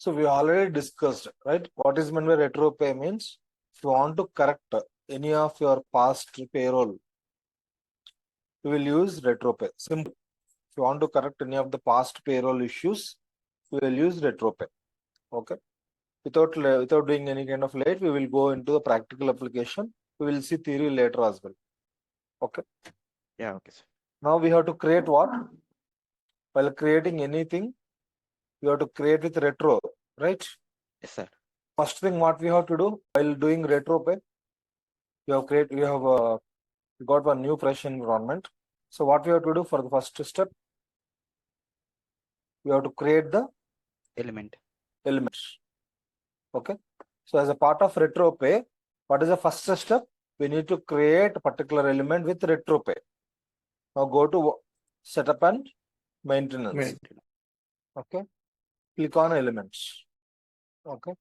So we already discussed, right? What is meant by retro pay means if you want to correct any of your past payroll, you will use retro pay. Simple. If you want to correct any of the past payroll issues, we will use retro pay. Okay. Without doing any kind of late, we will go into the practical application. We will see theory later as well. Okay. Yeah, okay, sir. Now we have to create what? While creating anything, we have to create with retro, right? Yes, sir. First thing what we have to do while doing retro pay, we have got one new fresh environment. So what we have to do for the first step, we have to create the elements. Okay. So as a part of retro pay, what is the first step? We need to create a particular element with retro pay. Now go to setup and maintenance. Okay. Click on elements. Okay.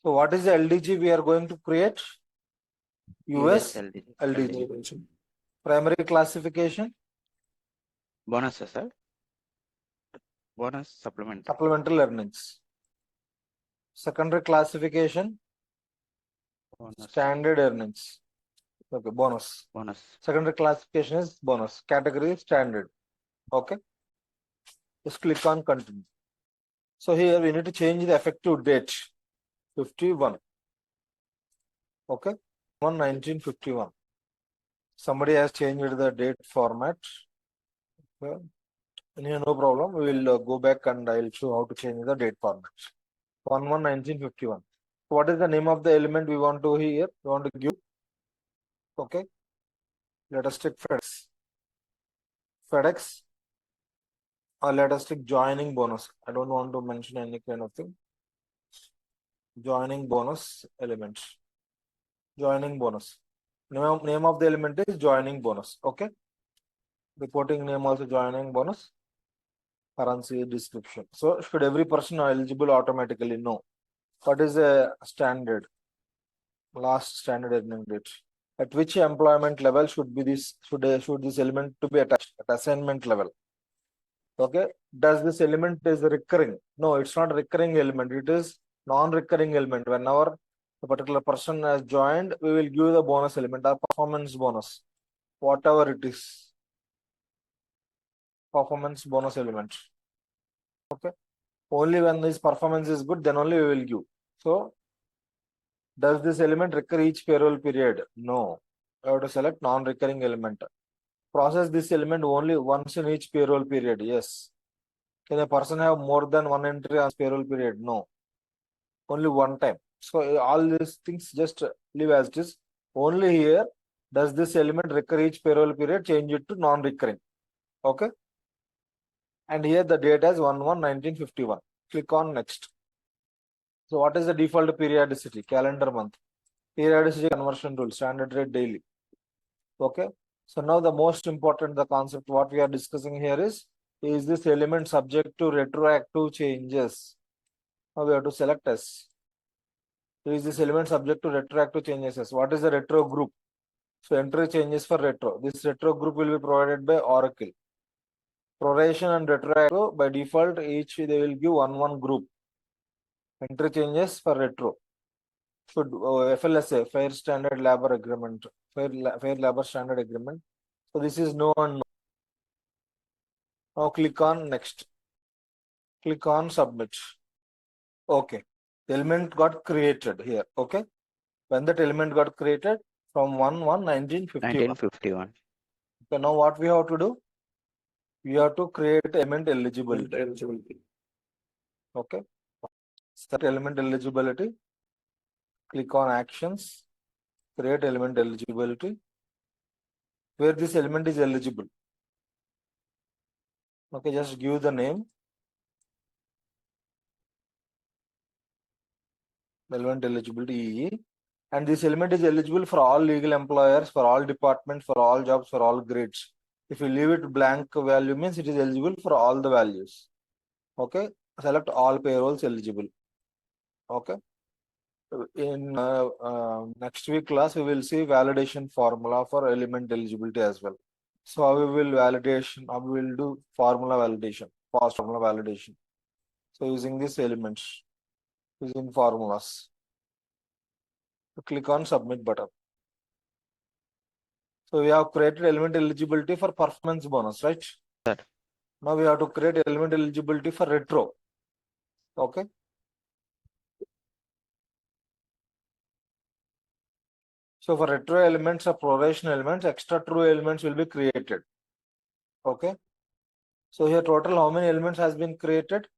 So what is the LDG we are going to create? US LDG. Primary classification? Bonus, sir. Bonus supplemental. Supplemental earnings. Secondary classification? Bonus. Standard earnings. Okay, bonus. Secondary classification is bonus. Category is standard. Okay. Just click on continue. So here we need to change the effective date. 51. Okay. 1951. Somebody has changed the date format. Okay. Anyway, no problem. We will go back and I will show how to change the date format. 1951. What is the name of the element we want to here? We want to give. Okay. Let us take FedEx. Or let us take joining bonus. I don't want to mention any kind of thing. Joining bonus element. Joining bonus. Name of the element is joining bonus. Okay. Reporting name also joining bonus. Currency description. So should every person are eligible automatically? No. What is a standard? Last standard earning date. At which employment level should this element to be attached? At assignment level. Okay. Does this element is recurring? No, it's not a recurring element. It is non-recurring element. Whenever a particular person has joined, we will give the bonus element or performance bonus, whatever it is. Performance bonus element. Okay. Only when this performance is good, then only we will give. So, does this element recur each payroll period? No. I have to select non-recurring element. Process this element only once in each payroll period. Yes. Can a person have more than one entry on payroll period? No. Only one time. So all these things just leave as it is. Only here does this element recur each payroll period, change it to non-recurring. Okay. And here the date is 1/1/1951. Click on next. So what is the default periodicity? Calendar month. Periodicity conversion rule, standard rate daily. Okay. So now the most important the concept what we are discussing here is this element subject to retroactive changes? Now we have to select S. Is this element subject to retroactive changes? What is the retro group? So entry changes for retro. This retro group will be provided by Oracle. Proration and retroactive by default each they will give one group. Entry changes for retro. Should FLSA, Fair Standard Labor Agreement, Fair Labor Standard Agreement. So this is no and no. Now click on next. Click on submit. Okay. The element got created here. Okay. When that element got created from 1/1/1951. Okay. Now what we have to do? We have to create element eligibility. Okay. Set element eligibility. Click on actions. Create element eligibility. Where this element is eligible. Okay, just give the name. Element eligibility EE. And this element is eligible for all legal employers, for all departments, for all jobs, for all grades. If you leave it blank value means it is eligible for all the values. Okay. Select all payrolls eligible. Okay. In next week class, we will see validation formula for element eligibility as well. So how we will do formula validation, past formula validation. So using these elements, using formulas. So click on submit button. So we have created element eligibility for performance bonus, right? Sir. Now we have to create element eligibility for retro. Okay. So for retro elements or proration elements, extra true elements will be created. Okay. So here total how many elements has been created?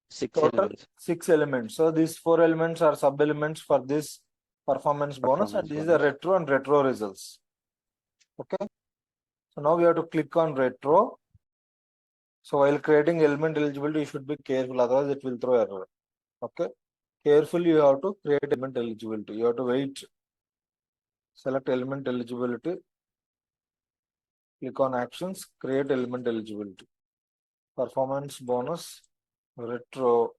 6 Total elements. 6 elements. So these 4 elements are sub elements for this performance bonus, and Performance this is the bonus. retro and retro results. Okay. So now we have to click on retro. So while creating element eligibility, you should be careful, otherwise it will throw error. Okay. Carefully you have to create element eligibility. You have to wait. Select element eligibility. Click on actions, create element eligibility. Performance bonus, retro,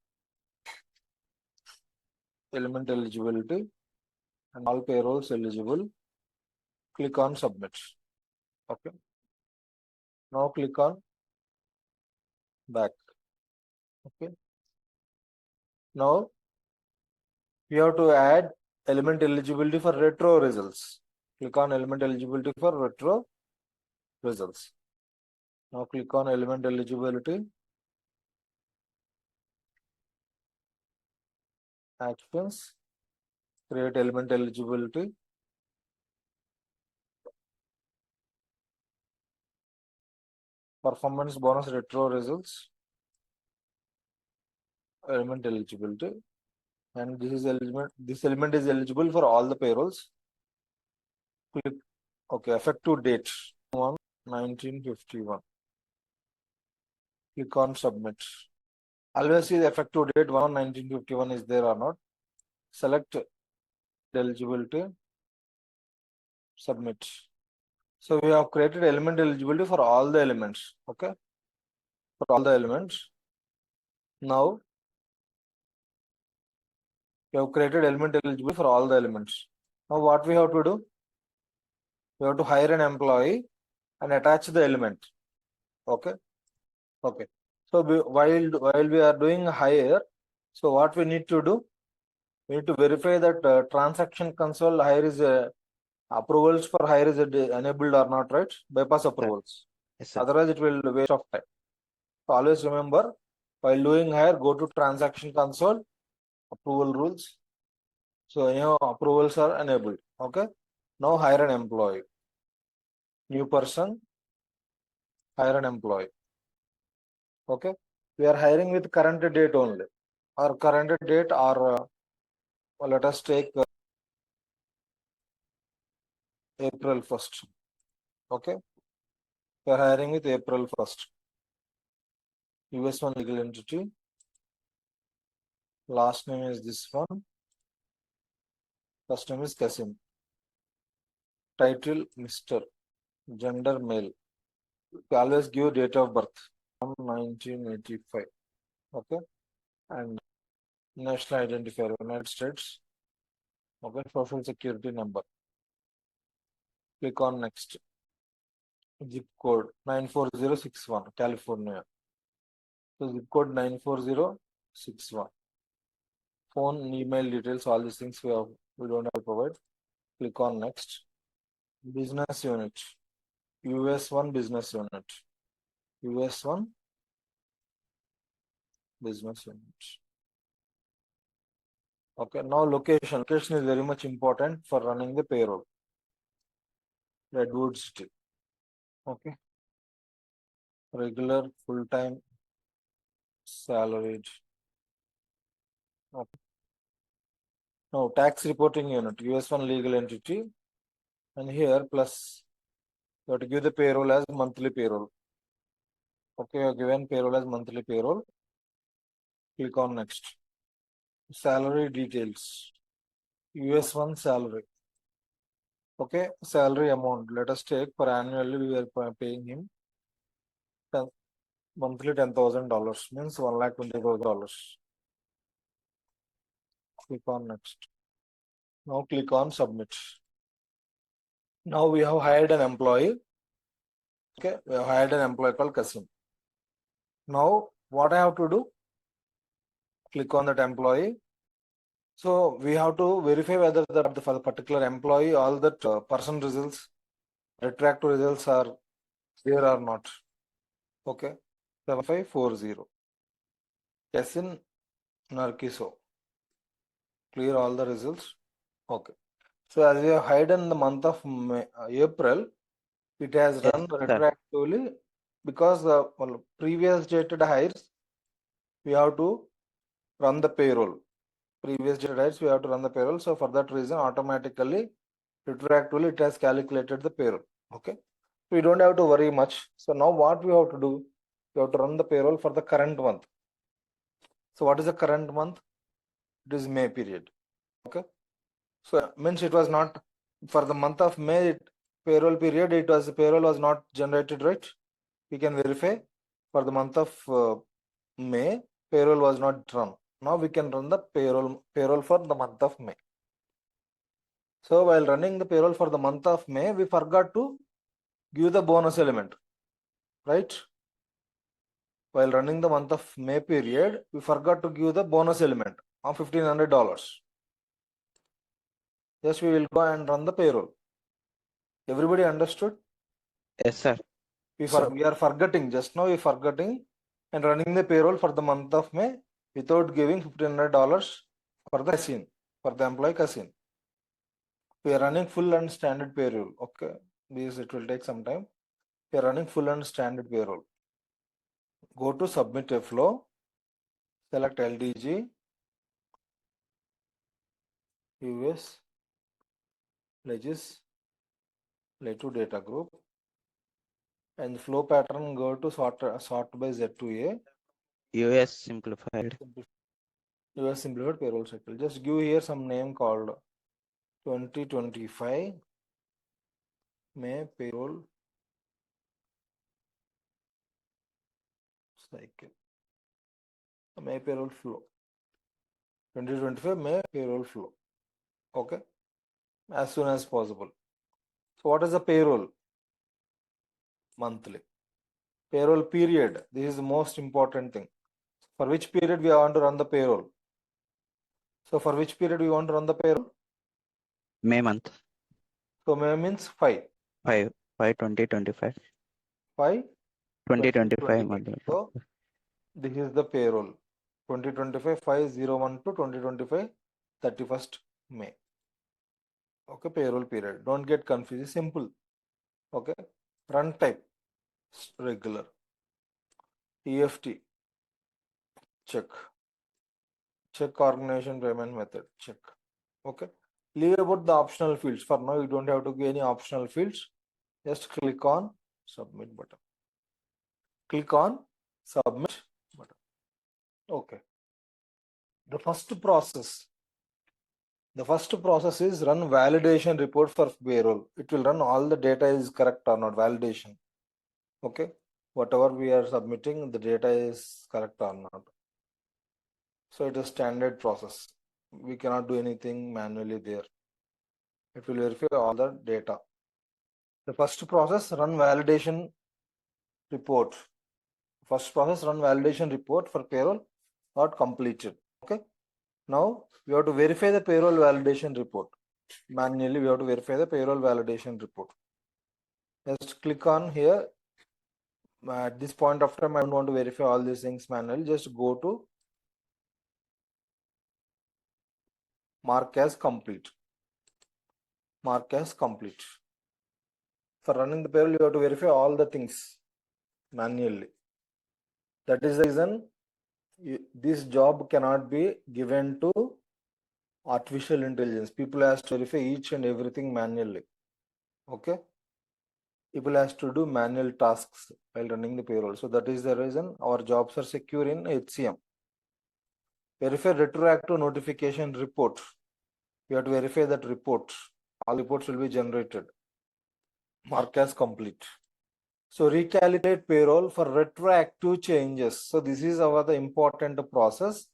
element eligibility, and all payrolls eligible. Click on submit. Okay. Now click on back. Okay. Now we have to add element eligibility for retro results. Click on element eligibility for retro results. Now click on element eligibility. Actions. Create element eligibility. Performance bonus retro results. Element eligibility. And this element is eligible for all the payrolls. Click okay, effective date 1/1951. Click on submit. Always see the effective date 1/1951 is there or not. Select eligibility, submit. So we have created element eligibility for all the elements. Okay, for all the elements. Now we have created element eligibility for all the elements. Now what we have to do? We have to hire an employee and attach the element. Okay. Okay. So while we are doing hire, so what we need to do? We need to verify that transaction console hire is approvals for hire is enabled or not, right? Bypass approvals. Yes, sir. Otherwise, it will waste of time. So always remember, while doing hire, go to transaction console, approval rules. So any approvals are enabled. Okay. Now hire an employee. New person, hire an employee. Okay. We are hiring with current date only. Or current date, or let us take April 1st. Okay. We are hiring with April 1st. US one legal entity. Last name is this one. First name is Kasim. Title Mr. Gender male. We always give date of birth. 1985. Okay. And national identifier, United States. Okay. Social security number. Click on next. Zip code 94061, California. So zip code 94061. Phone, email details, all these things we don't have to provide. Click on next. Business unit. US one business unit. US one business unit. Okay, now location. Location is very much important for running the payroll. Redwood City. Okay. Regular, full-time, salaried. Okay. Now tax reporting unit. US one legal entity. And here plus you have to give the payroll as monthly payroll. Okay, you are given payroll as monthly payroll. Click on next. Salary details. US one salary. Okay, salary amount. Let us take per annually we are paying him monthly $10,000, means $1,20,000. Click on next. Now click on submit. Now we have hired an employee. Okay, we have hired an employee called Kasim. Now what I have to do? Click on that employee. So we have to verify whether for the particular employee, all that person results, retroactive results are there or not. Okay. 7540. Yes in Narkiso. Clear all the results. Okay. So as we have hidden the month of April, it has Yes, run sir. retroactively because the previous dated hires, we have to run the payroll. Previous dated hires, we have to run the payroll. So for that reason, automatically, retroactively, it has calculated the payroll. Okay. We don't have to worry much. So now what we have to do? We have to run the payroll for the current month. So what is the current month? It is May period. Okay. So means it was not for the month of May payroll period. Payroll was not generated, right? We can verify for the month of May payroll was not run. Now we can run the payroll for the month of May. So while running the payroll for the month of May, we forgot to give the bonus element, right? While running the month of May period, we forgot to give the bonus element of $1,500. Yes, we will go and run the payroll. Everybody understood? Yes, sir. We are forgetting, just now we are forgetting and running the payroll for the month of May without giving $1,500 for the casino, for the employee casino. We are running full and standard payroll. Okay, this it will take some time. We are running full and standard payroll. Go to submit a flow, select LDG, US, Legislative Data Group, and flow pattern go to sort by Z2A. US Simplified. US Simplified Payroll Cycle. Just give here some name called 2025 May Payroll Cycle. May Payroll Flow. 2025 May Payroll Flow. Okay. As soon as possible. So what is the payroll? Monthly. Payroll period. This is the most important thing. For which period we want to run the payroll? So for which period we want to run the payroll? May month. So May means 5. 5 2025. 5 2025 month. So this is the payroll. 2025 501 to 2025 31st May. Okay, payroll period. Don't get confused. It's simple. Okay. Run type regular. EFT check. Check organization payment method check. Okay. Leave about the optional fields. For now, you don't have to give any optional fields. Just click on submit button. Click on submit button. Okay. The first process is run validation report for payroll. It will run all the data is correct or not, validation. Okay. Whatever we are submitting, the data is correct or not. So it is standard process. We cannot do anything manually there. It will verify all the data. The first process, run validation report. First process, run validation report for payroll not completed. Okay. Now we have to verify the payroll validation report. Manually, we have to verify the payroll validation report. Just click on here. At this point of time, I don't want to verify all these things manually. Just go to mark as complete. Mark as complete. For running the payroll, you have to verify all the things manually. That is the reason this job cannot be given to artificial intelligence. People has to verify each and everything manually. Okay. People has to do manual tasks while running the payroll. So that is the reason our jobs are secure in HCM. Verify retroactive notification report. You have to verify that report. All reports will be generated. Mark as complete. So recalculate payroll for retroactive changes. So this is the important process.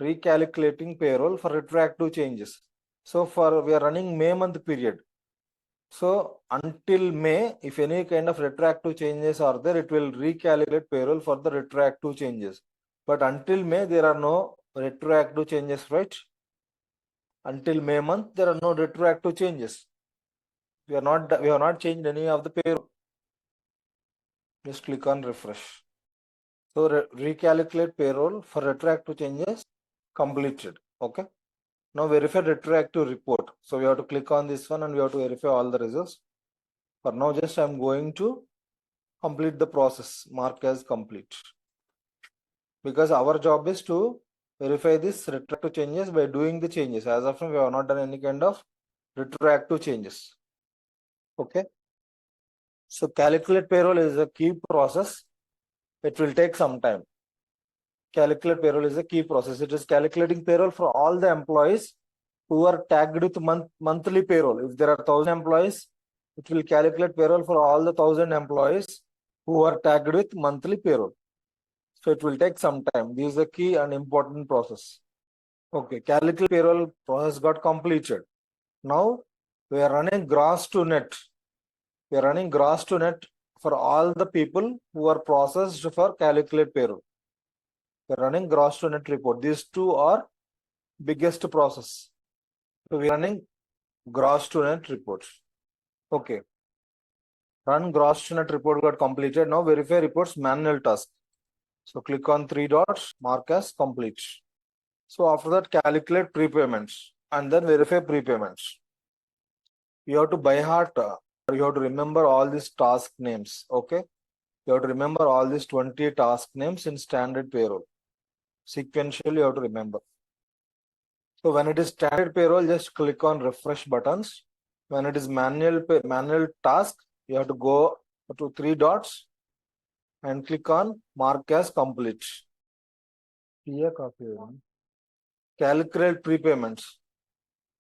Recalculating payroll for retroactive changes. So we are running May month period. So until May, if any kind of retroactive changes are there, it will recalculate payroll for the retroactive changes. But until May, there are no retroactive changes, right? Until May month, there are no retroactive changes. We have not changed any of the payroll. Just click on refresh. So recalculate payroll for retroactive changes completed. Okay. Now verify retroactive report. So we have to click on this one and we have to verify all the results. For now, just I'm going to complete the process, mark as complete. Because our job is to verify this retroactive changes by doing the changes. As of now, we have not done any kind of retroactive changes. Okay. So calculate payroll is a key process. It will take some time. Calculate payroll is a key process. It is calculating payroll for all the employees who are tagged with monthly payroll. If there are 1,000 employees, it will calculate payroll for all the 1,000 employees who are tagged with monthly payroll. So it will take some time. This is a key and important process. Okay, calculate payroll process got completed. Now we are running gross to net. We are running gross to net for all the people who are processed for calculate payroll. We are running gross to net report. These two are biggest process. So we are running gross to net reports. Okay. Run gross to net report got completed. Now verify reports manual task. So click on 3 dots, mark as complete. So after that, calculate prepayments and then verify prepayments. You have to by heart, you have to remember all these task names. Okay. You have to remember all these 20 task names in standard payroll. Sequentially, you have to remember. So when it is standard payroll, just click on refresh buttons. When it is manual task, you have to go to 3 dots and click on mark as complete. Calculate prepayments.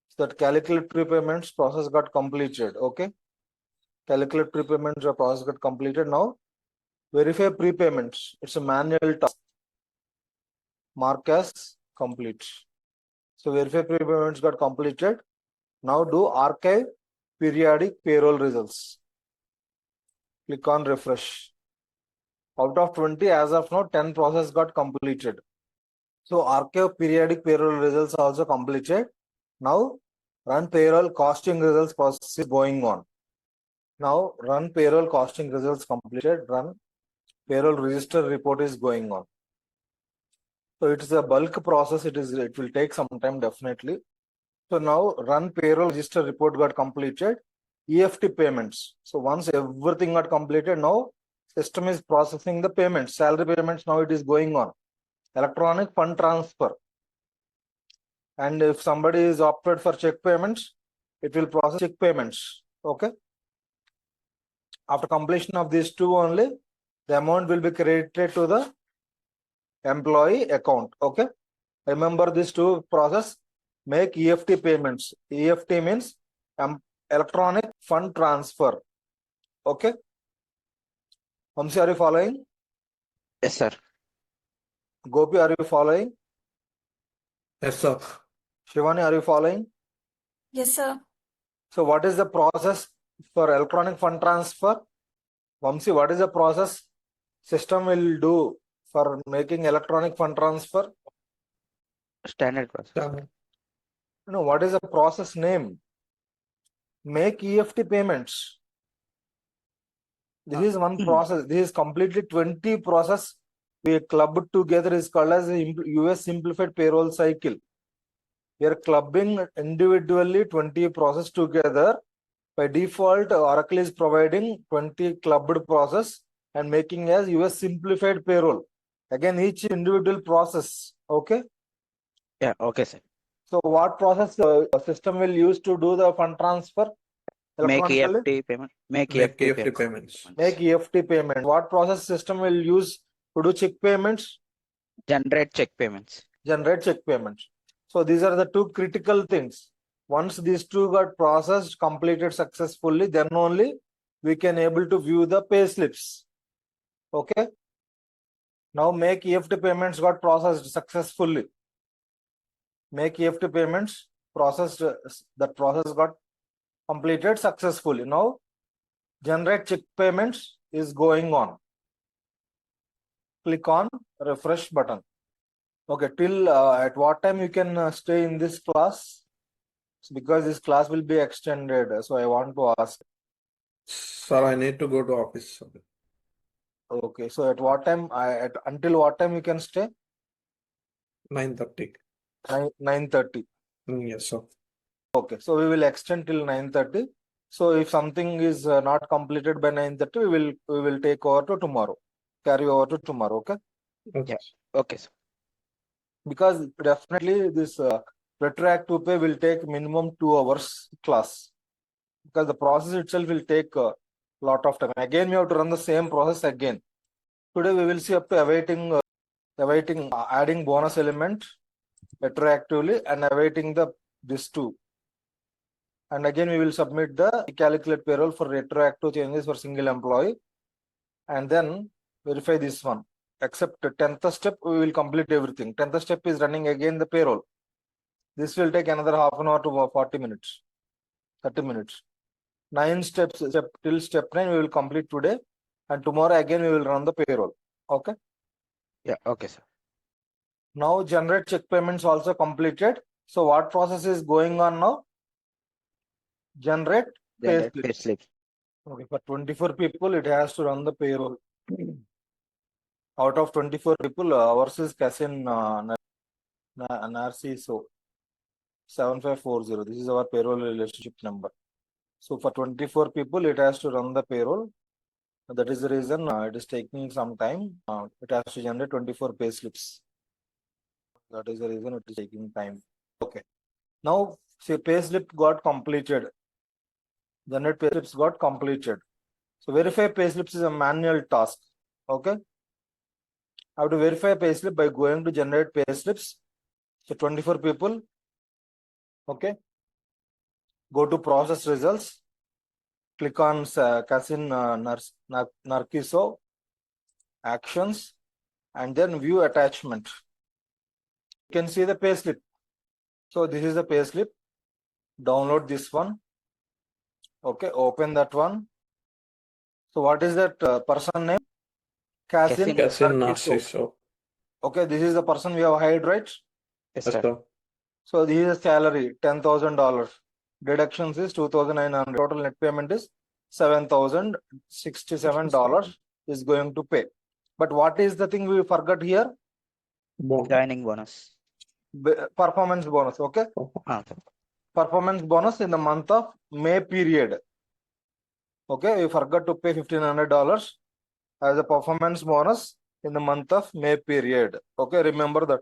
So that calculate prepayments process got completed. Okay. Calculate prepayments process got completed. Now verify prepayments. It's a manual task. Mark as complete. So verify prepayments got completed. Now do archive periodic payroll results. Click on refresh. Out of 20, as of now, 10 process got completed. So archive periodic payroll results also completed. Now run payroll costing results process is going on. Now run payroll costing results completed. Run payroll register report is going on. So it is a bulk process. It will take some time definitely. So now run payroll register report got completed. EFT payments. So once everything got completed, now system is processing the payments. Salary payments now it is going on. Electronic fund transfer. And if somebody is opted for check payments, it will process check payments. Okay. After completion of these two only, the amount will be credited to the employee account. Okay. Remember these two process. Make EFT payments. EFT means electronic fund transfer. Okay. Hamsi, are you following? Yes, sir. Gopi, are you following? Yes, sir. Shivani, are you following? Yes, sir. So what is the process for electronic fund transfer? Vamsi, what is the process system will do for making electronic fund transfer? Standard process. No, what is the process name? Make EFT payments. This is one process. This is completely 20 process we clubbed together is called as the US Simplified Payroll Cycle. We are clubbing individually 20 process together. By default, Oracle is providing 20 clubbed process and making as US Simplified Payroll. Again, each individual process. Okay. Yeah, okay, sir. So what process system will use to do the fund transfer? Make Electronically? EFT payment. Make Make EFT EFT payments. Make EFT payment. What process system will use to do check payments? Generate check payments. Generate check payments. So these are the two critical things. Once these two got processed, completed successfully, then only we can able to view the pay slips. Okay. Now make EFT payments got processed successfully. Make EFT payments processed, that process got completed successfully. Now generate check payments is going on. Click on refresh button. Okay, till at what time you can stay in this class? Because this class will be extended, so I want to ask. Sir, I need to go to office. Okay, so at what time? Until what time you can stay? 9:30. 9:30. Yes, sir. Okay, so we will extend till 9:30. So if something is not completed by 9:30, we will take over to tomorrow. Carry over to tomorrow. Okay. Okay. Okay, sir. Because definitely this retroactive pay will take minimum 2 hours class, because the process itself will take a lot of time. Again, we have to run the same process again. Today we will see up to awaiting adding bonus element retroactively and awaiting this two. And again we will submit the calculate payroll for retroactive changes for single employee, and then verify this one. Except 10th step, we will complete everything. 10th step is running again the payroll. This will take another half an hour to 40 minutes, 30 minutes. 9 steps, till step 9 we will complete today, and tomorrow again we will run the payroll. Okay. Yeah, okay, sir. Now generate check payments also completed. So what process is going on now? Generate pay Generate pay slips. slip. Okay, for 24 people, it has to run the payroll. Out of 24 people, ours is Casin Narciso 7540. This is our payroll relationship number. So for 24 people, it has to run the payroll. That is the reason it is taking some time. It has to generate 24 pay slips. That is the reason it is taking time. Okay. Now, say pay slip got completed. Generate pay slips got completed. So verify pay slips is a manual task. Okay. I have to verify pay slip by going to generate pay slips. So 24 people. Okay. Go to process results. Click on Casin Narciso actions, and then view attachment. You can see the pay slip. So this is the pay slip. Download this one. Okay. Open that one. So what is that person name? Casin Casin Narciso. Narciso. Okay. This is the person we have hired, right? Yes, Yes, sir. sir. So this is a salary, $10,000. Deductions is $2,900. Total net payment is $7,067 is going to pay. But what is the thing we forgot here? Joining bonus. Performance bonus. Okay. Sir. Performance bonus in the month of May period. Okay. We forgot to pay $1,500 as a performance bonus in the month of May period. Okay. Remember that.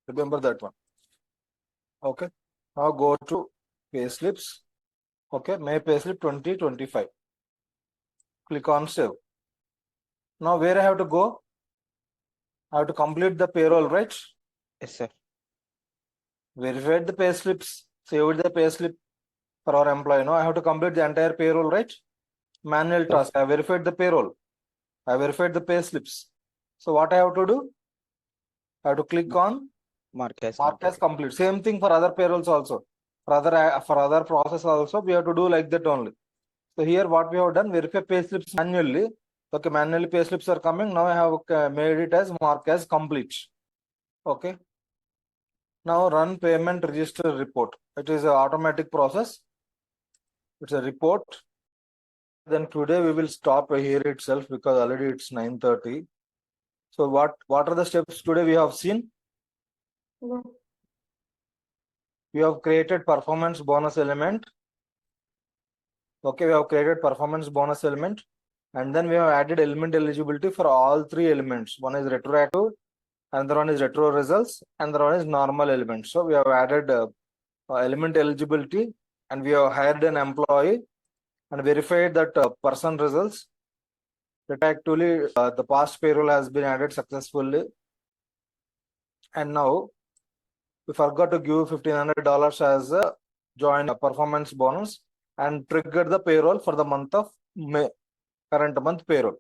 Remember that one. Okay. Now go to pay slips. Okay. May pay slip 2025. Click on save. Now where I have to go? I have to complete the payroll, right? Yes, sir. Verified the pay slips, saved the pay slip for our employee. Now I have to complete the entire payroll, right? Manual task. I verified the payroll. I verified the pay slips. So what I have to do? I have to click on Mark as complete. Same thing for other payrolls also. For other process also, we have to do like that only. So here what we have done, verify pay slips manually. Okay, manually pay slips are coming. Now I have made it as mark as complete. Okay. Now run payment register report. It is an automatic process. It's a report. Then today we will stop here itself because already it's 9:30. So what are the steps today we have seen? We have created performance bonus element. Okay, we have created performance bonus element, and then we have added element eligibility for all three elements. One is retroactive, another one is retro results, and the one is normal element. So we have added element eligibility, and we have hired an employee and verified that person results. Retroactively, the past payroll has been added successfully, and now we forgot to give $1,500 as a joint performance bonus and triggered the payroll for the month of May, current month payroll.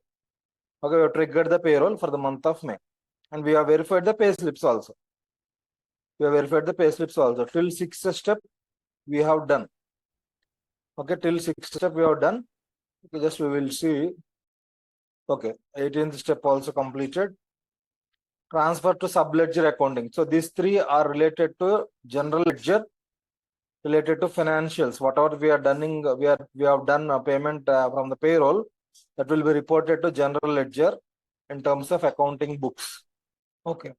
Okay, we have triggered the payroll for the month of May, and we have verified the pay slips also. Till 6th step we have done. Okay, till 6th step we have done. Okay, just we will see. Okay, 18th step also completed. transfer to sub-ledger accounting. So these three are related to general ledger, related to financials. Whatever we are done, we have done a payment from the payroll, that will be reported to general ledger in terms of accounting books. Okay.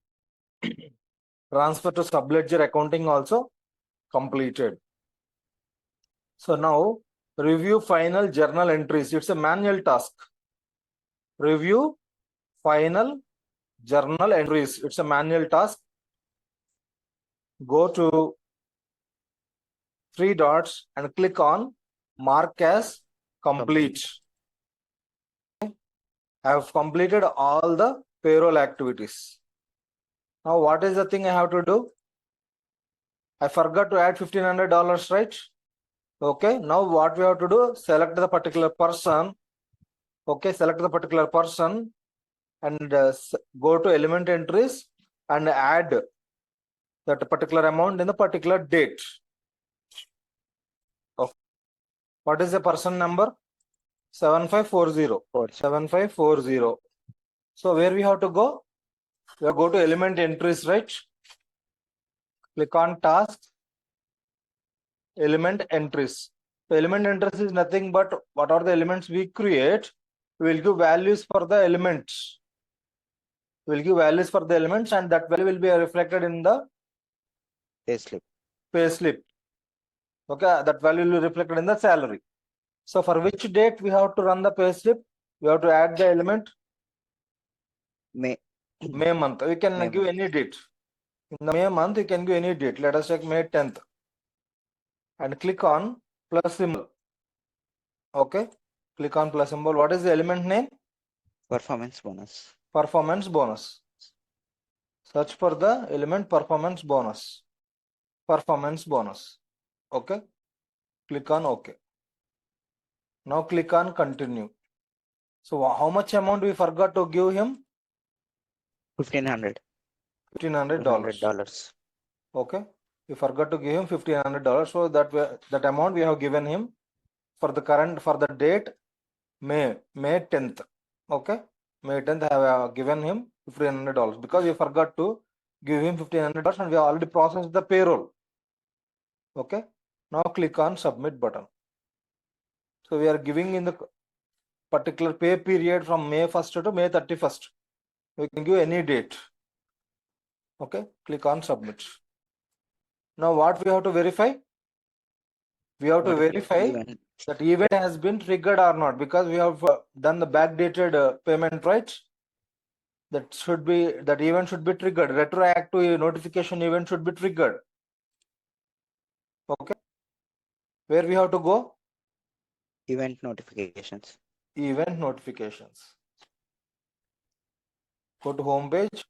Transfer to sub-ledger accounting also completed. So now review final journal entries. It's a manual task. Review final journal entries. It's a manual task. Go to three dots and click on mark as complete. I have completed all the payroll activities. Now what is the thing I have to do? I forgot to add $1,500, right? Okay, now what we have to do, select the particular person. Okay, select the particular person and go to element entries and add that particular amount in the particular date. Okay. What is the person number? 7540. 7540. So where we have to go? We have to go to element entries, right? Click on task, element entries. So element entries is nothing but what are the elements we create. We will give values for the elements. We will give values for the elements, and that value will be reflected in the Payslip. payslip. Okay, that value will be reflected in the salary. So for which date we have to run the payslip? We have to add the element May. May month. We can May give any date. In the May month, you can give any date. Let us check May 10th. And click on plus symbol. Okay. Click on plus symbol. What is the element name? Performance bonus. Performance bonus. Search for the element performance bonus. Performance bonus. Okay. Click on OK. Now click on continue. So how much amount we forgot to give him? $1,500. $1,500. Okay. We forgot to give him $1,500. So that amount we have given him for the date May 10th. Okay. May 10th I have given him $1,500 because we forgot to give him $1,500 and we have already processed the payroll. Okay. Now click on submit button. So we are giving in the particular pay period from May 1st to May 31st. We can give any date. Okay. Click on submit. Now what we have to verify? We have to verify that event has been triggered or not, because we have done the backdated payment, right? That event should be triggered. Retroactive notification event should be triggered. Okay. Where we have to go? Event notifications. Event notifications. Go to home page,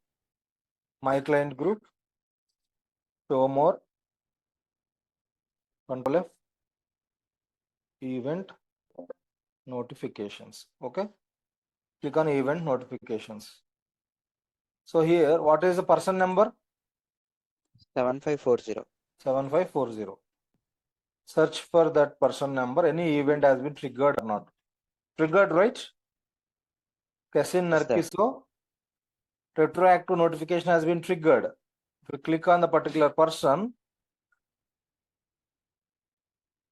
my client group, show more, Control F, event notifications. Okay. Click on event notifications. So here, what is the person number? 7540. 7540. Search for that person number. Any event has been triggered or not? Triggered, right? Kasin Narkiso. Retroactive notification has been triggered. If you click on the particular person,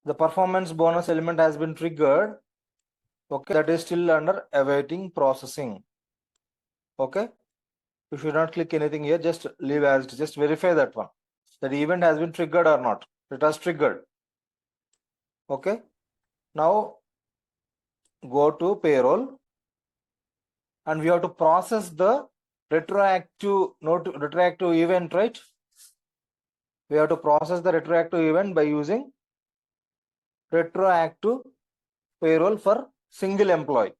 the performance bonus element has been triggered. Okay, that is still under awaiting processing. Okay, you should not click anything here, just leave as just verify that one. That event has been triggered or not. It has triggered. Okay, now go to payroll and we have to process the retroactive event, right? We have to process the retroactive event by using retroactive payroll for single employee.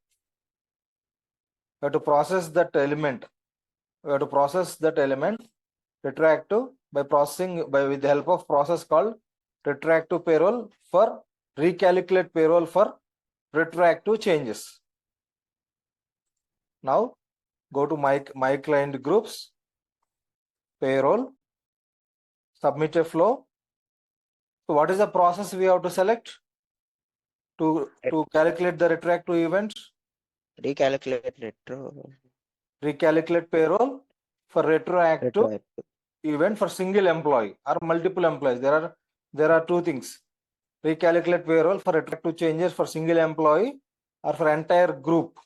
We have to process that element. We have to process that element retroactive with the help of process called retroactive payroll for recalculate payroll for retroactive changes. Now go to my client groups, payroll, submit a flow. So what is the process we have to select to calculate the retroactive events? Recalculate Recalculate payroll for retroactive Retroactive. event for single employee or multiple employees. There are two things. Recalculate payroll for retroactive changes for single employee or for entire group.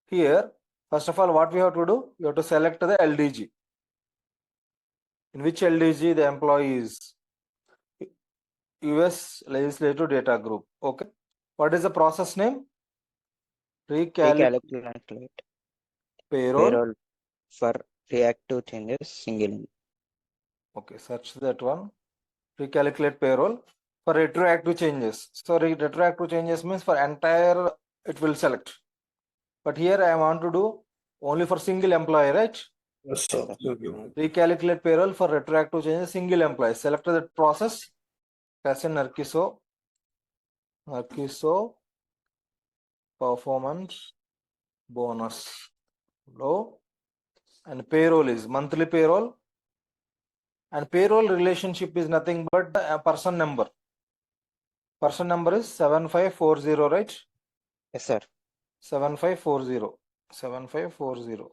Here, first of all, what we have to do? You have to select the LDG. In which LDG the employee is? US Legislative Data Group. Okay. What is the process name? Recalculate Payroll. payroll for reactive changes single. Okay, search that one. Recalculate payroll for retroactive changes. So retroactive changes means for entire it will select. But here I want to do only for single employee, right? Yes, sir. Okay. Recalculate payroll for retroactive changes single employee. Select that process. Cash and Narciso performance bonus low, and payroll is monthly payroll, and payroll relationship is nothing but the person number. Person number is 7540, right? Yes, sir. 7540.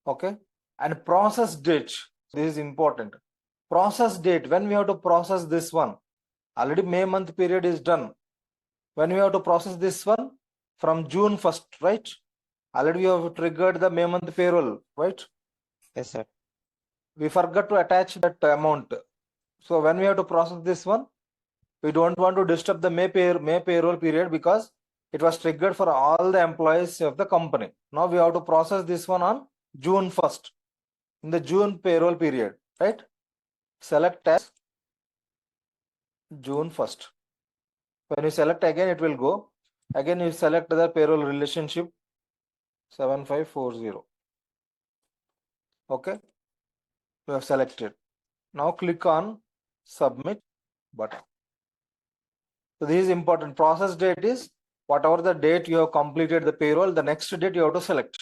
Okay. And process date. This is important. Process date. When we have to process this one, already May month period is done. When we have to process this one from June 1st, right? Already we have triggered the May month payroll, right? Yes, sir. We forgot to attach that amount. So when we have to process this one, we don't want to disturb the May payroll period because it was triggered for all the employees of the company. Now we have to process this one on June 1st in the June payroll period, right? Select as June 1st. When you select again, it will go. Again, you select the payroll relationship 7540. Okay. We have selected. Now click on submit button. So this is important. Process date is whatever the date you have completed the payroll, the next date you have to select.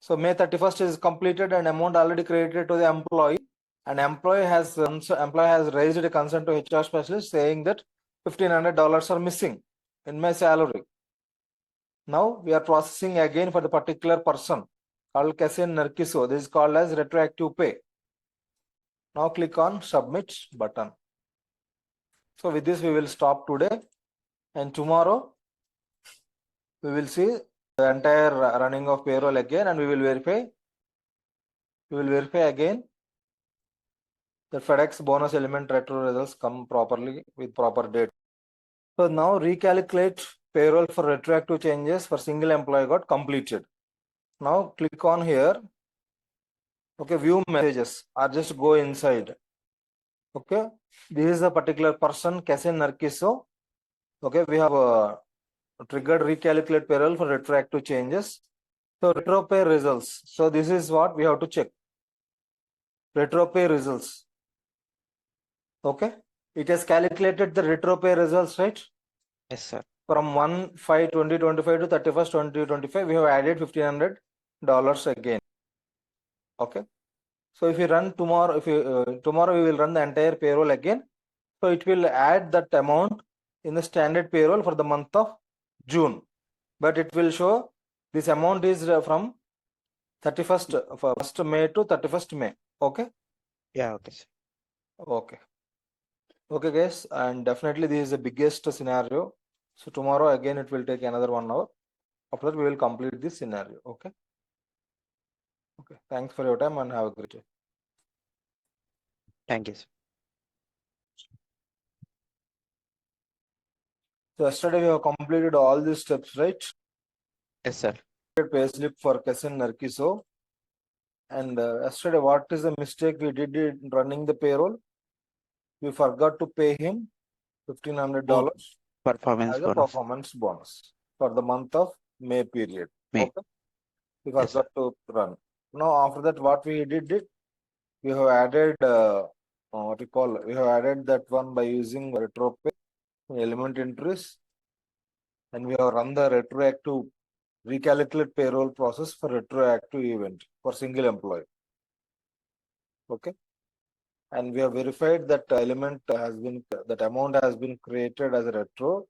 So May 31st is completed and amount already credited to the employee, and employee has raised a concern to HR specialist saying that $1,500 are missing in my salary. Now we are processing again for the particular person called Kasin Narciso. This is called as retroactive pay. Now click on submit button. So with this we will stop today, and tomorrow we will see the entire running of payroll again, and we will verify again the FedEx bonus element retro results come properly with proper date. So now recalculate payroll for retroactive changes for single employee got completed. Now click on here. Okay, view messages or just go inside. Okay, this is a particular person, Kasin Narciso. Okay, we have triggered recalculate payroll for retroactive changes. So retro pay results. So this is what we have to check. Retro pay results. Okay, it has calculated the retro pay results, right? Yes, sir. From 1/5/2025 to 31st 2025, we have added $1,500 again. Okay, so if you run tomorrow, tomorrow we will run the entire payroll again, so it will add that amount in the standard payroll for the month of June, but it will show this amount is from 1st May to 31st May. Okay. Yeah, okay, sir. Okay guys, and definitely this is the biggest scenario. So tomorrow again it will take another 1 hour. After that we will complete this scenario. Okay. Thanks for your time and have a great day. Thank you, sir. So yesterday we have completed all these steps, right? Yes, sir. Payslip for Kasin Narciso. And yesterday, what is the mistake we did in running the payroll? We forgot to pay him $1,500 Performance as a bonus. performance bonus for the month of May period. May. Okay. We Yes, forgot to run. Now after that, what we did it, we have added we have added that one by using retro pay element entries, and we have run the retroactive recalculate payroll process for retroactive event for single employee. Okay, and we have verified that that amount has been created as a retro.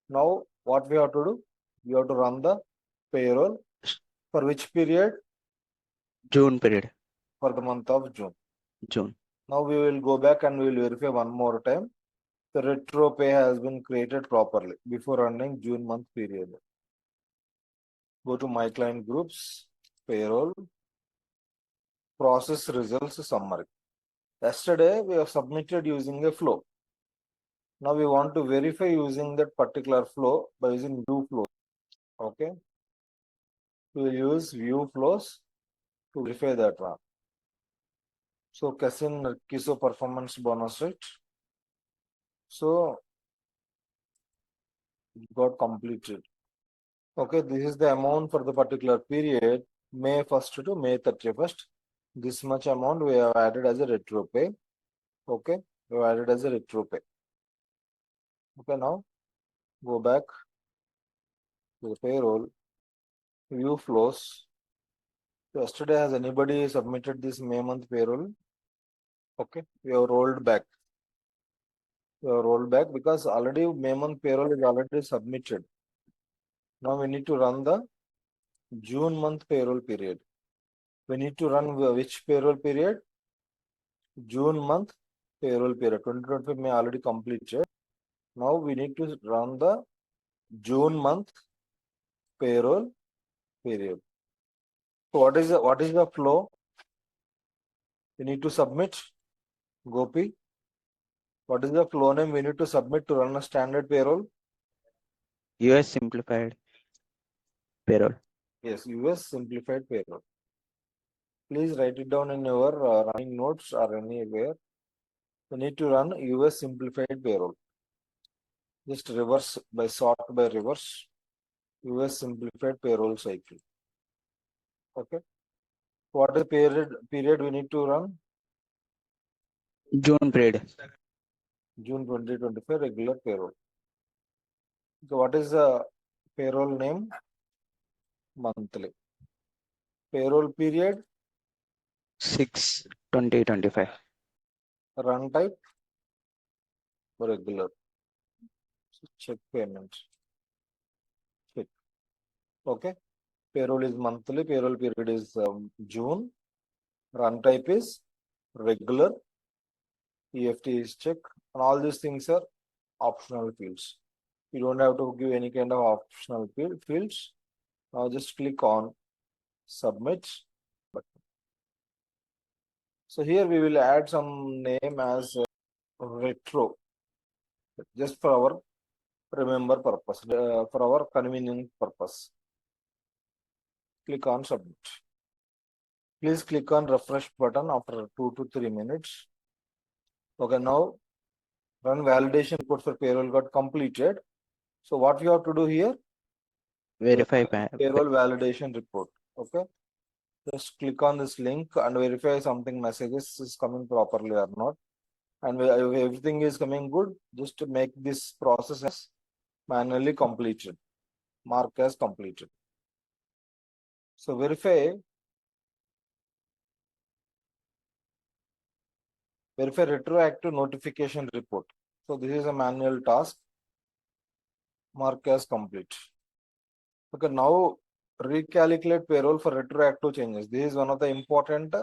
Now what we have to do, we have to run the payroll for which period? June period. for the month of June. June. Now we will go back and we will verify one more time. The retro pay has been created properly before running June month period. Go to my client groups, payroll, process results summary. Yesterday we have submitted using a flow. Now we want to verify using that particular flow by using view flows. Okay. We will use view flows to verify that one. So Casin Kiso performance bonus rate. So it got completed. Okay, this is the amount for the particular period, May 1st to May 31st. This much amount we have added as a retro pay. Okay, we have added as a retro pay. Okay, now go back to the payroll, view flows. Yesterday, has anybody submitted this May month payroll? Okay, we have rolled back. We have rolled back because already May month payroll is already submitted. Now we need to run the June month payroll period. We need to run which payroll period? June month payroll period. 2025 May already completed. Now we need to run the June month payroll period. So what is the flow? We need to submit. Gopi. What is the flow name we need to submit to run a standard payroll? US Simplified Payroll. Yes, US Simplified Payroll. Please write it down in your running notes or anywhere. We need to run US Simplified Payroll. Just reverse by sort by reverse. US Simplified Payroll Cycle. Okay. What is the period we need to run? June period. June 2025 regular payroll. So what is the payroll name? Monthly. Payroll period? 6/20/25. Run type? Regular. So check payment. Check. Okay. Payroll is monthly. Payroll period is June. Run type is regular. EFT is check. And all these things are optional fields. You don't have to give any kind of optional fields. Now just click on submit button. So here we will add some name as retro, just for our remember purpose, for our convenient purpose. Click on submit. Please click on refresh button after 2 to 3 minutes. Okay, now run validation report for payroll got completed. So what we have to do here? Verify Payroll validation report. Okay. Just click on this link and verify something messages is coming properly or not. And if everything is coming good, just to make this process as manually completed. Mark as completed. So verify retroactive notification report. So this is a manual task. Mark as complete. Okay, now recalculate payroll for retroactive changes. This is one of the important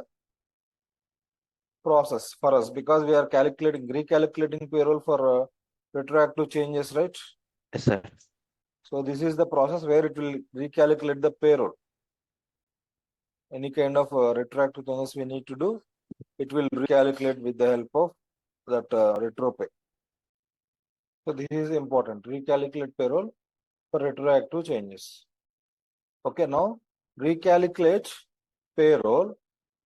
process for us because we are recalculating payroll for retroactive changes, right? Yes, sir. So this is the process where it will recalculate the payroll. Any kind of retroactive changes we need to do, it will recalculate with the help of that retro pay. So this is important. Recalculate payroll for retroactive changes. Okay, now recalculate payroll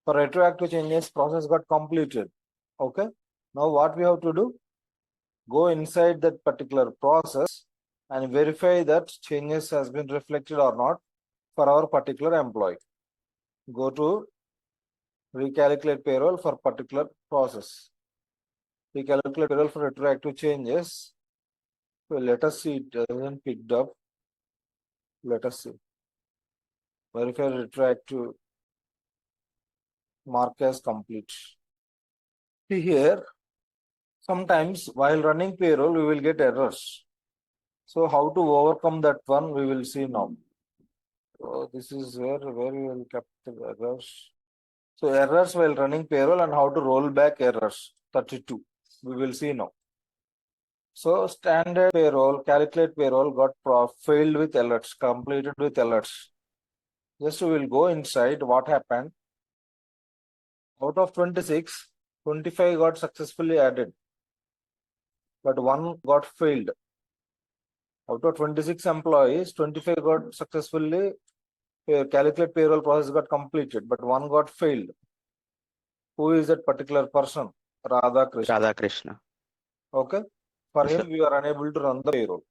for retroactive changes process got completed. Okay, now what we have to do? Go inside that particular process and verify that changes has been reflected or not for our particular employee. Go to recalculate payroll for particular process. Recalculate payroll for retroactive changes. So let us see, it doesn't picked up. Let us see. Verify retroactive, mark as complete. See here, sometimes while running payroll, we will get errors. So how to overcome that one, we will see now. So this is where we will capture errors. So errors while running payroll and how to roll back errors. 32. We will see now. So standard payroll, calculate payroll got failed with alerts, completed with alerts. Just we will go inside what happened. Out of 26, 25 got successfully added, but one got failed. Out of 26 employees, 25 got successfully calculate payroll process got completed, but one got failed. Who is that particular person? Radha Krishna. Radha Krishna. Okay. For Yes, him, sir. we are unable to run the payroll.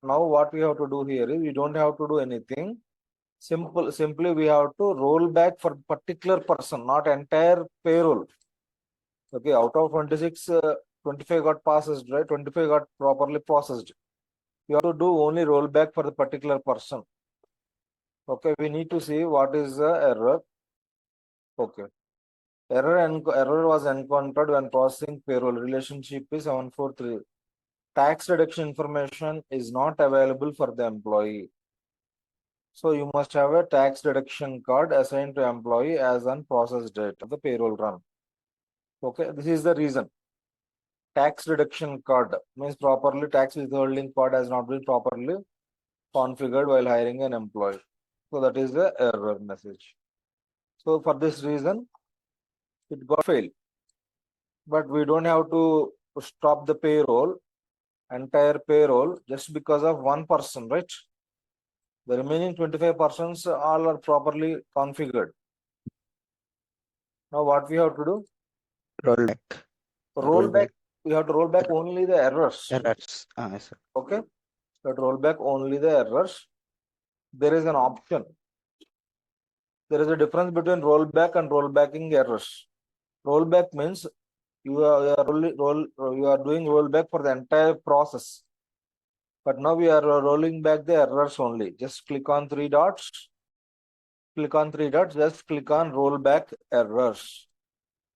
Now, what we have to do here is we don't have to do anything. Simply we have to roll back for particular person, not entire payroll. Okay, out of 26, 25 got processed, right? 25 got properly processed. You have to do only rollback for the particular person. Okay, we need to see what is the error. Okay. Error was encountered when processing payroll. Relationship is 743. Tax deduction information is not available for the employee. So you must have a tax deduction card assigned to employee as on process date of the payroll run. Okay, this is the reason. Tax deduction card means properly tax withholding card has not been properly configured while hiring an employee. So that is the error message. So for this reason, it got failed. But we don't have to stop the payroll, entire payroll, just because of one person, right? The remaining 25 persons all are properly configured. Now what we have to do? Roll back. Roll back. We have to roll back only the errors. Errors. Yes, sir. Okay. But roll back only the errors. There is an option. There is a difference between rollback and rollbacking errors. Rollback means you are doing rollback for the entire process. But now we are rolling back the errors only. Just click on three dots. Click on three dots. Just click on rollback errors.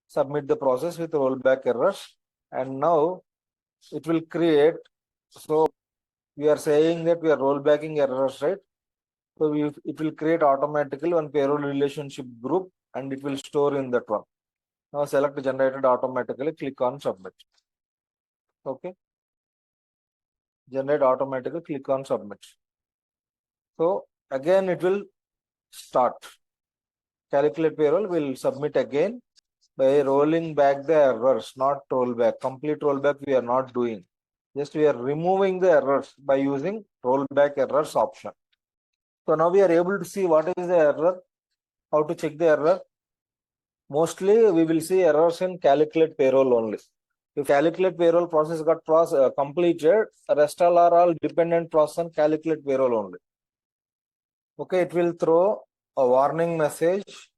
Submit the process with rollback errors. And now it will create. So we are saying that we are rollbacking errors, right? So it will create automatically one payroll relationship group and it will store in that one. Now select generated automatically, click on submit. Okay. Generate automatically, click on submit. So again, it will start. Calculate payroll will submit again by rolling back the errors, not rollback. Complete rollback we are not doing. Just we are removing the errors by using rollback errors option. So now we are able to see what is the error, how to check the error. Mostly we will see errors in calculate payroll only. If calculate payroll process got completed, rest all dependent process on calculate payroll only. Okay, it will throw a warning message.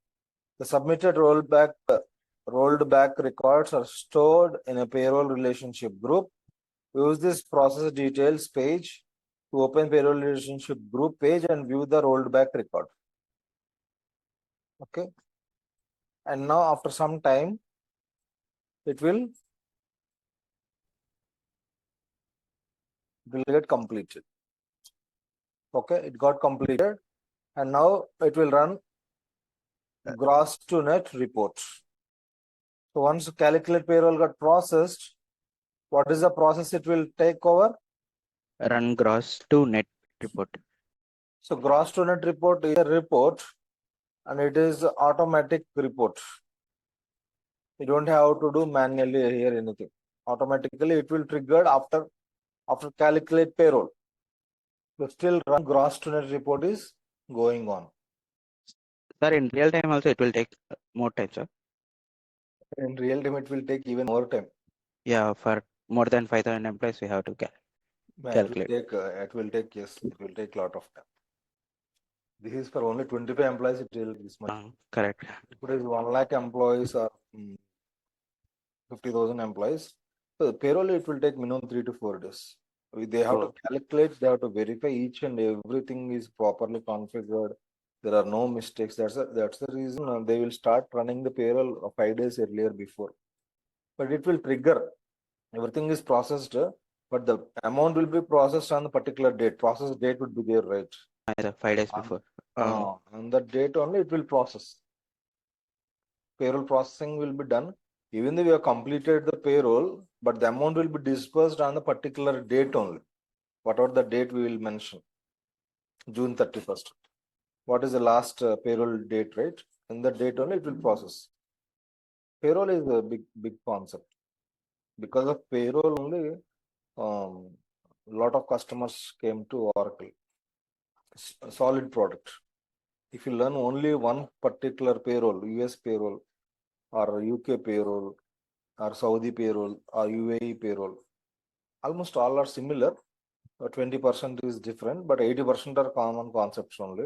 The submitted rolled back records are stored in a payroll relationship group. Use this process details page to open payroll relationship group page and view the rolled back record. Okay. And now after some time, it will get completed. Okay, it got completed. And now it will run gross to net report. So once calculate payroll got processed, what is the process it will take over? Run gross to net report. So gross to net report is a report and it is automatic report. You don't have to do manually here anything. Automatically it will trigger after calculate payroll. So still run gross to net report is going on. Sir, in real time also it will take more time, sir. In real time, it will take even more time. Yeah, for more than 5,000 employees, we have to calculate. It will take a lot of time. This is for only 25 employees, it will this much. Correct. If it is 1 lakh employees or 50,000 employees, so the payroll, it will take minimum 3 to 4 days. They have to calculate, they have to verify each and everything is properly configured. There are no mistakes. That's the reason they will start running the payroll 5 days earlier before. But it will trigger. Everything is processed, but the amount will be processed on the particular date. Process date would be there, right? 5 days before. On that date only it will process. payroll processing will be done. Even though we have completed the payroll, but the amount will be disbursed on the particular date only. Whatever the date we will mention, June 31st. What is the last payroll date, right? In the date only it will process. Payroll is a big concept. Because of payroll only, a lot of customers came to Oracle. Solid product. If you learn only one particular payroll, US payroll or UK payroll or Saudi payroll or UAE payroll, almost all are similar. 20% is different, but 80% are common concepts only.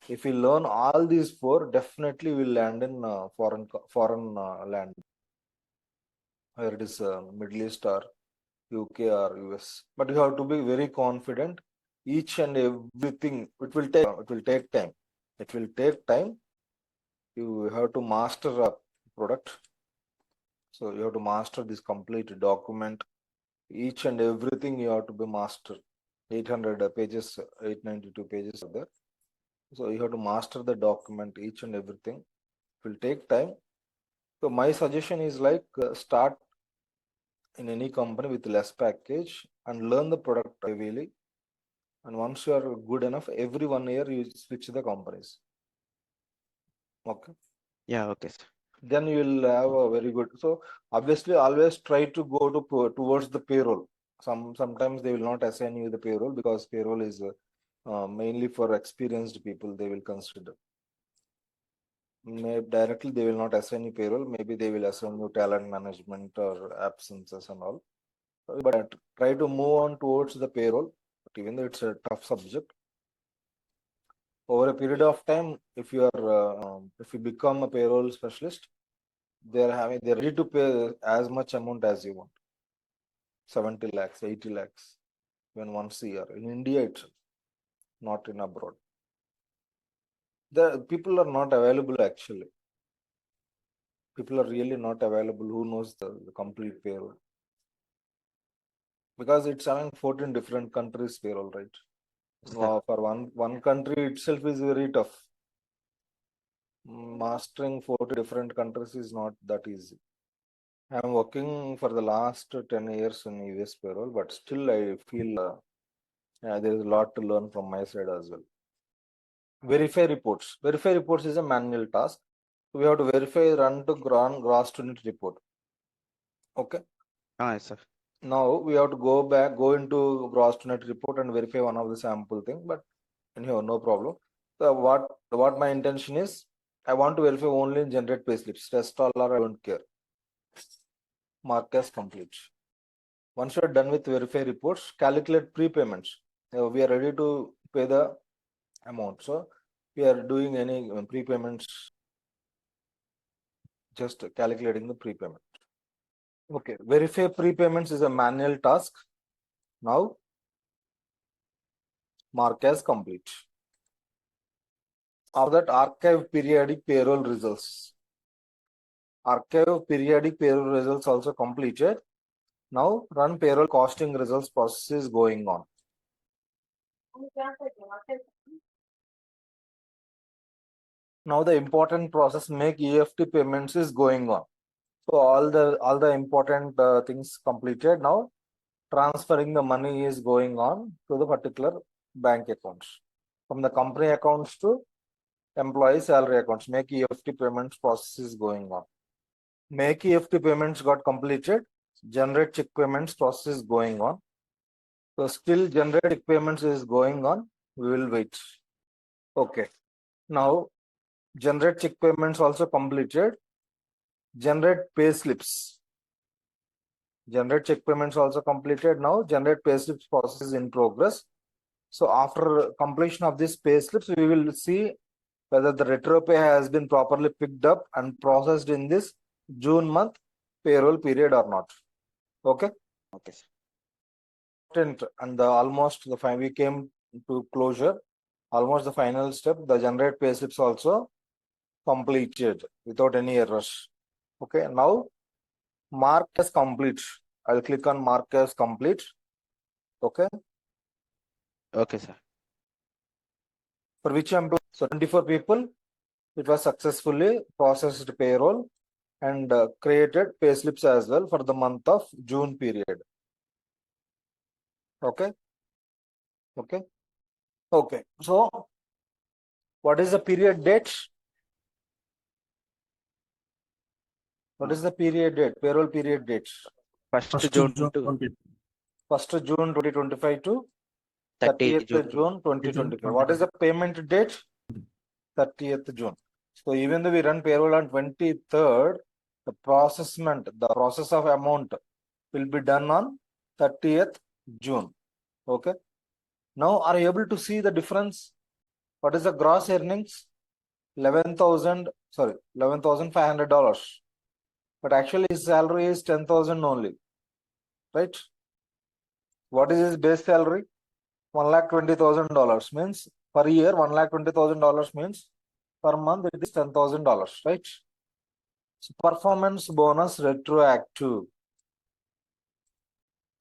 If we learn all these four, definitely we'll land in foreign land, where it is Middle East or UK or US. But you have to be very confident. Each and everything, it will take time. It will take time. You have to master a product. So you have to master this complete document. Each and everything you have to be master. 800 pages, 892 pages are there. So you have to master the document, each and everything. It will take time. So my suggestion is like start in any company with less package and learn the product heavily. And once you are good enough, every 1 year you switch the companies. Okay. Yeah, okay, sir. Then you will have a very good. So obviously, always try to go towards the payroll. Sometimes they will not assign you the payroll because payroll is mainly for experienced people. They will consider. Maybe directly they will not assign you payroll. Maybe they will assign you talent management or absences and all. But try to move on towards the payroll. But even though it's a tough subject, over a period of time, if you become a payroll specialist, they're ready to pay as much amount as you want. 70 lakhs, 80 lakhs, even once a year in India itself, not in abroad. The people are not available actually. People are really not available who knows the complete payroll. Because it's having 14 different countries payroll, right? Sir. For one country itself is very tough. Mastering 40 different countries is not that easy. I'm working for the last 10 years in US payroll, but still I feel there's a lot to learn from my side as well. Verify reports. Verify reports is a manual task. We have to verify run to gross to net report. Okay. Yes, sir. Now we have to go into gross to net report and verify one of the sample thing. But anyhow, no problem. So what my intention is, I want to verify only in generate payslips. Rest all are I don't care. Mark as complete. Once you are done with verify reports, calculate prepayments. We are ready to pay the amount. So we are doing any prepayments, just calculating the prepayment. Okay, verify prepayments is a manual task. Now mark as complete. After that, archive periodic payroll results. Archive periodic payroll results also completed. Now run payroll costing results process is going on. Now the important process make EFT payments is going on. So all the important things completed. Now transferring the money is going on to the particular bank accounts. From the company accounts to employee salary accounts, make EFT payments process is going on. Make EFT payments got completed. Generate check payments process is going on. So still generate check payments is going on. We will wait. Okay. Now generate check payments also completed. Generate pay slips. Generate check payments also completed. Now generate pay slips process is in progress. So after completion of this pay slips, we will see whether the retro pay has been properly picked up and processed in this June month payroll period or not. Okay. Okay, sir. And almost we came to closure. Almost the final step, the generate pay slips also completed without any errors. Okay. Now mark as complete. I'll click on mark as complete. Okay. Okay, sir. For which employee? So 24 people. It was successfully processed payroll. and created pay slips as well for the month of June period. Okay. Okay. Okay. So what is the period date? What is the period date? Payroll period date. First First June June to 20. 1st June 2025 to 30th 30th June. June 2025. What is the payment date? 30th June. So even though we run payroll on 23rd, the process of amount will be done on 30th June. Okay. Now are you able to see the difference? What is the gross earnings? $11,500. But actually his salary is 10,000 only. Right? What is his base salary? $1,20,000 means per year, $1,20,000 means per month it is $10,000, right? So performance bonus retroactive.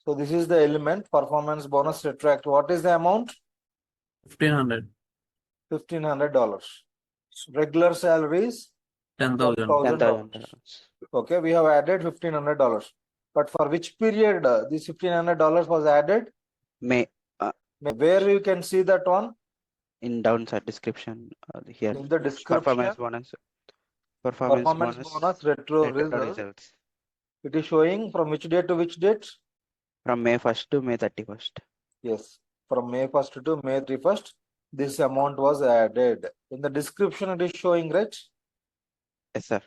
So this is the element, performance bonus retroactive. What is the amount? 1,500. $1,500. Regular salaries 10,000. $10,000. Okay, we have added $1,500. But for which period this $1,500 was added? May Where you can see that one? in downside description here. In the description. Performance bonus retro retro results. results It is showing from which date to which date? from May 1st to May 31st. Yes, from May 1st to May 31st, this amount was added. In the description, it is showing, right? Yes, sir.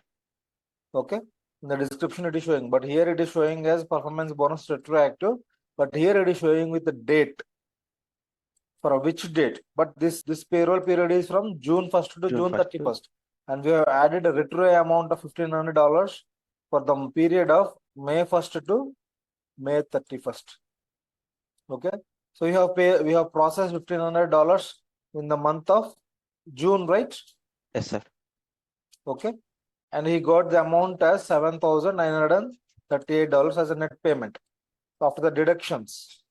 Okay. In the description, it is showing, but here it is showing as performance bonus retroactive. But here it is showing with the date. For which date? But this payroll period is from June 1st to June 31st. And we have added a retro amount of $1,500 for the period of May 1st to May 31st. Okay. So we have processed $1,500 in the month of June, right? Yes, sir. Okay. And he got the amount as $7,938 as a net payment after the deductions.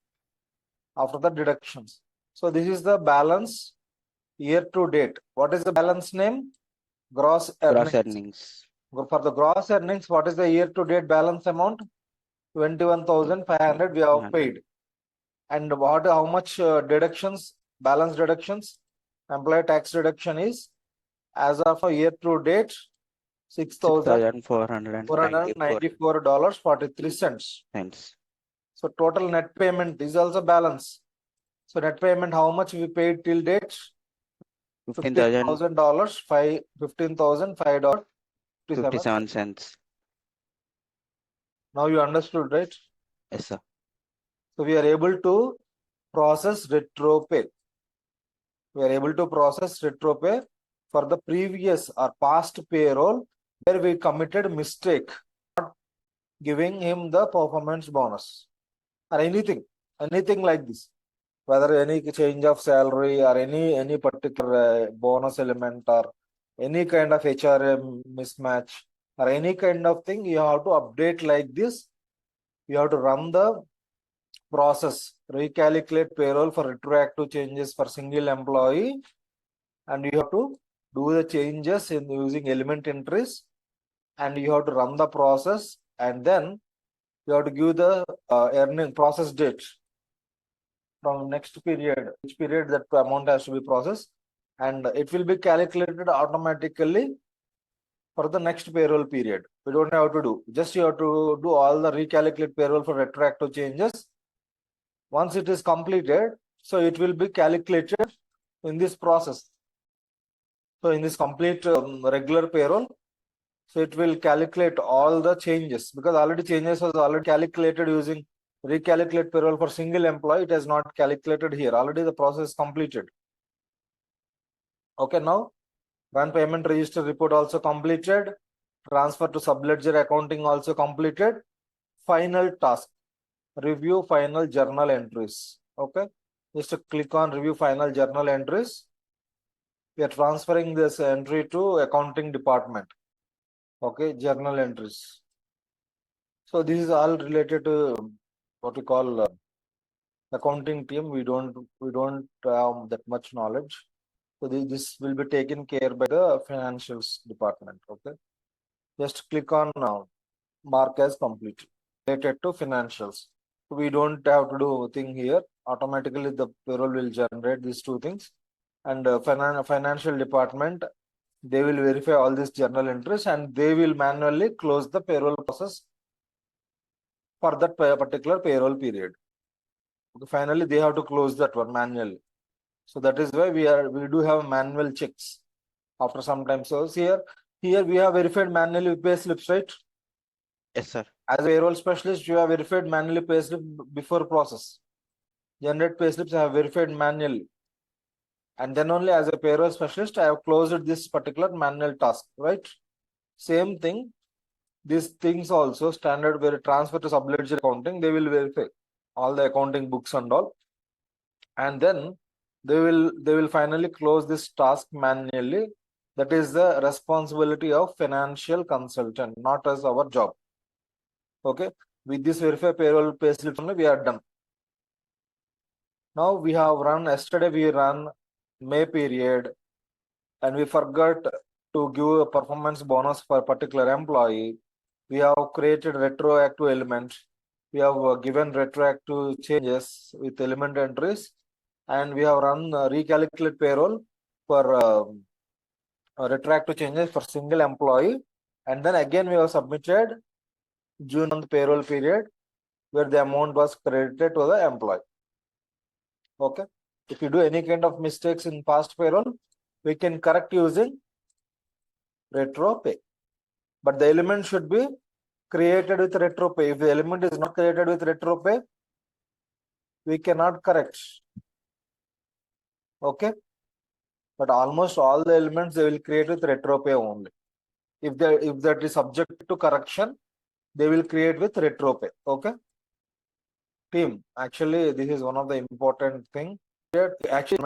So this is the balance year to date. What is the balance name? Gross earnings. For the gross earnings, what is the year to date balance amount? 21,500 we have paid. And how much deductions, balance deductions? Employee tax deduction is, as of a year to date, $6,494.43. So total net payment is also balance. So net payment, how much we paid till date? $15,000, $15,005.57. Now you understood, right? Yes, sir. So we are able to process retro pay. We are able to process retro pay for the previous or past payroll where we committed mistake, not giving him the performance bonus or anything like this. Whether any change of salary or any particular bonus element or any kind of HRM mismatch or any kind of thing, you have to update like this. You have to run the process, recalculate payroll for retroactive changes for single employee, and you have to do the changes in using element entries, and you have to run the process, and then you have to give the earning process date from next period, which period that amount has to be processed, and it will be calculated automatically for the next payroll period. We don't have to do, just you have to do all the recalculate payroll for retroactive changes. Once it is completed, so it will be calculated in this process. So in this complete regular payroll, so it will calculate all the changes, because already changes was already calculated using recalculate payroll for single employee. It has not calculated here. Already the process is completed. Okay, now run payment register report also completed. Transfer to subledger accounting also completed. Final task, review final journal entries. Okay, just click on review final journal entries. We are transferring this entry to accounting department. Okay, journal entries. So this is all related to what we call accounting team. We don't have that much knowledge. So this will be taken care by the financials department. Okay. just click on mark as complete related to financials. We don't have to do a thing here. Automatically the payroll will generate these two things, and financial department, they will verify all these journal entries and they will manually close the payroll process for that particular payroll period. Finally, they have to close that one manually. So that is why we do have manual checks after some time. So here we have verified manually pay slips, right? Yes, sir. As a payroll specialist, you have verified manually pay slip before process. Generate pay slips I have verified manually. And then only as a payroll specialist, I have closed this particular manual task, right? Same thing. These things also standard where transfer to subledger accounting, they will verify all the accounting books and all. And then they will finally close this task manually. That is the responsibility of financial consultant, not as our job. Okay, with this verify payroll pay slips only we are done. Now we have run, yesterday we ran May period and we forgot to give a performance bonus for a particular employee. We have created retroactive element. We have given retroactive changes with element entries, and we have run recalculate payroll for retroactive changes for single employee. And then again we have submitted June month payroll period where the amount was credited to the employee. Okay. If you do any kind of mistakes in past payroll, we can correct using retro pay. But the element should be created with retro pay. If the element is not created with retro pay, we cannot correct. Okay. But almost all the elements they will create with retro pay only. If that is subject to correction, they will create with retro pay. Okay. Team, actually, this is one of the important thing. Actually,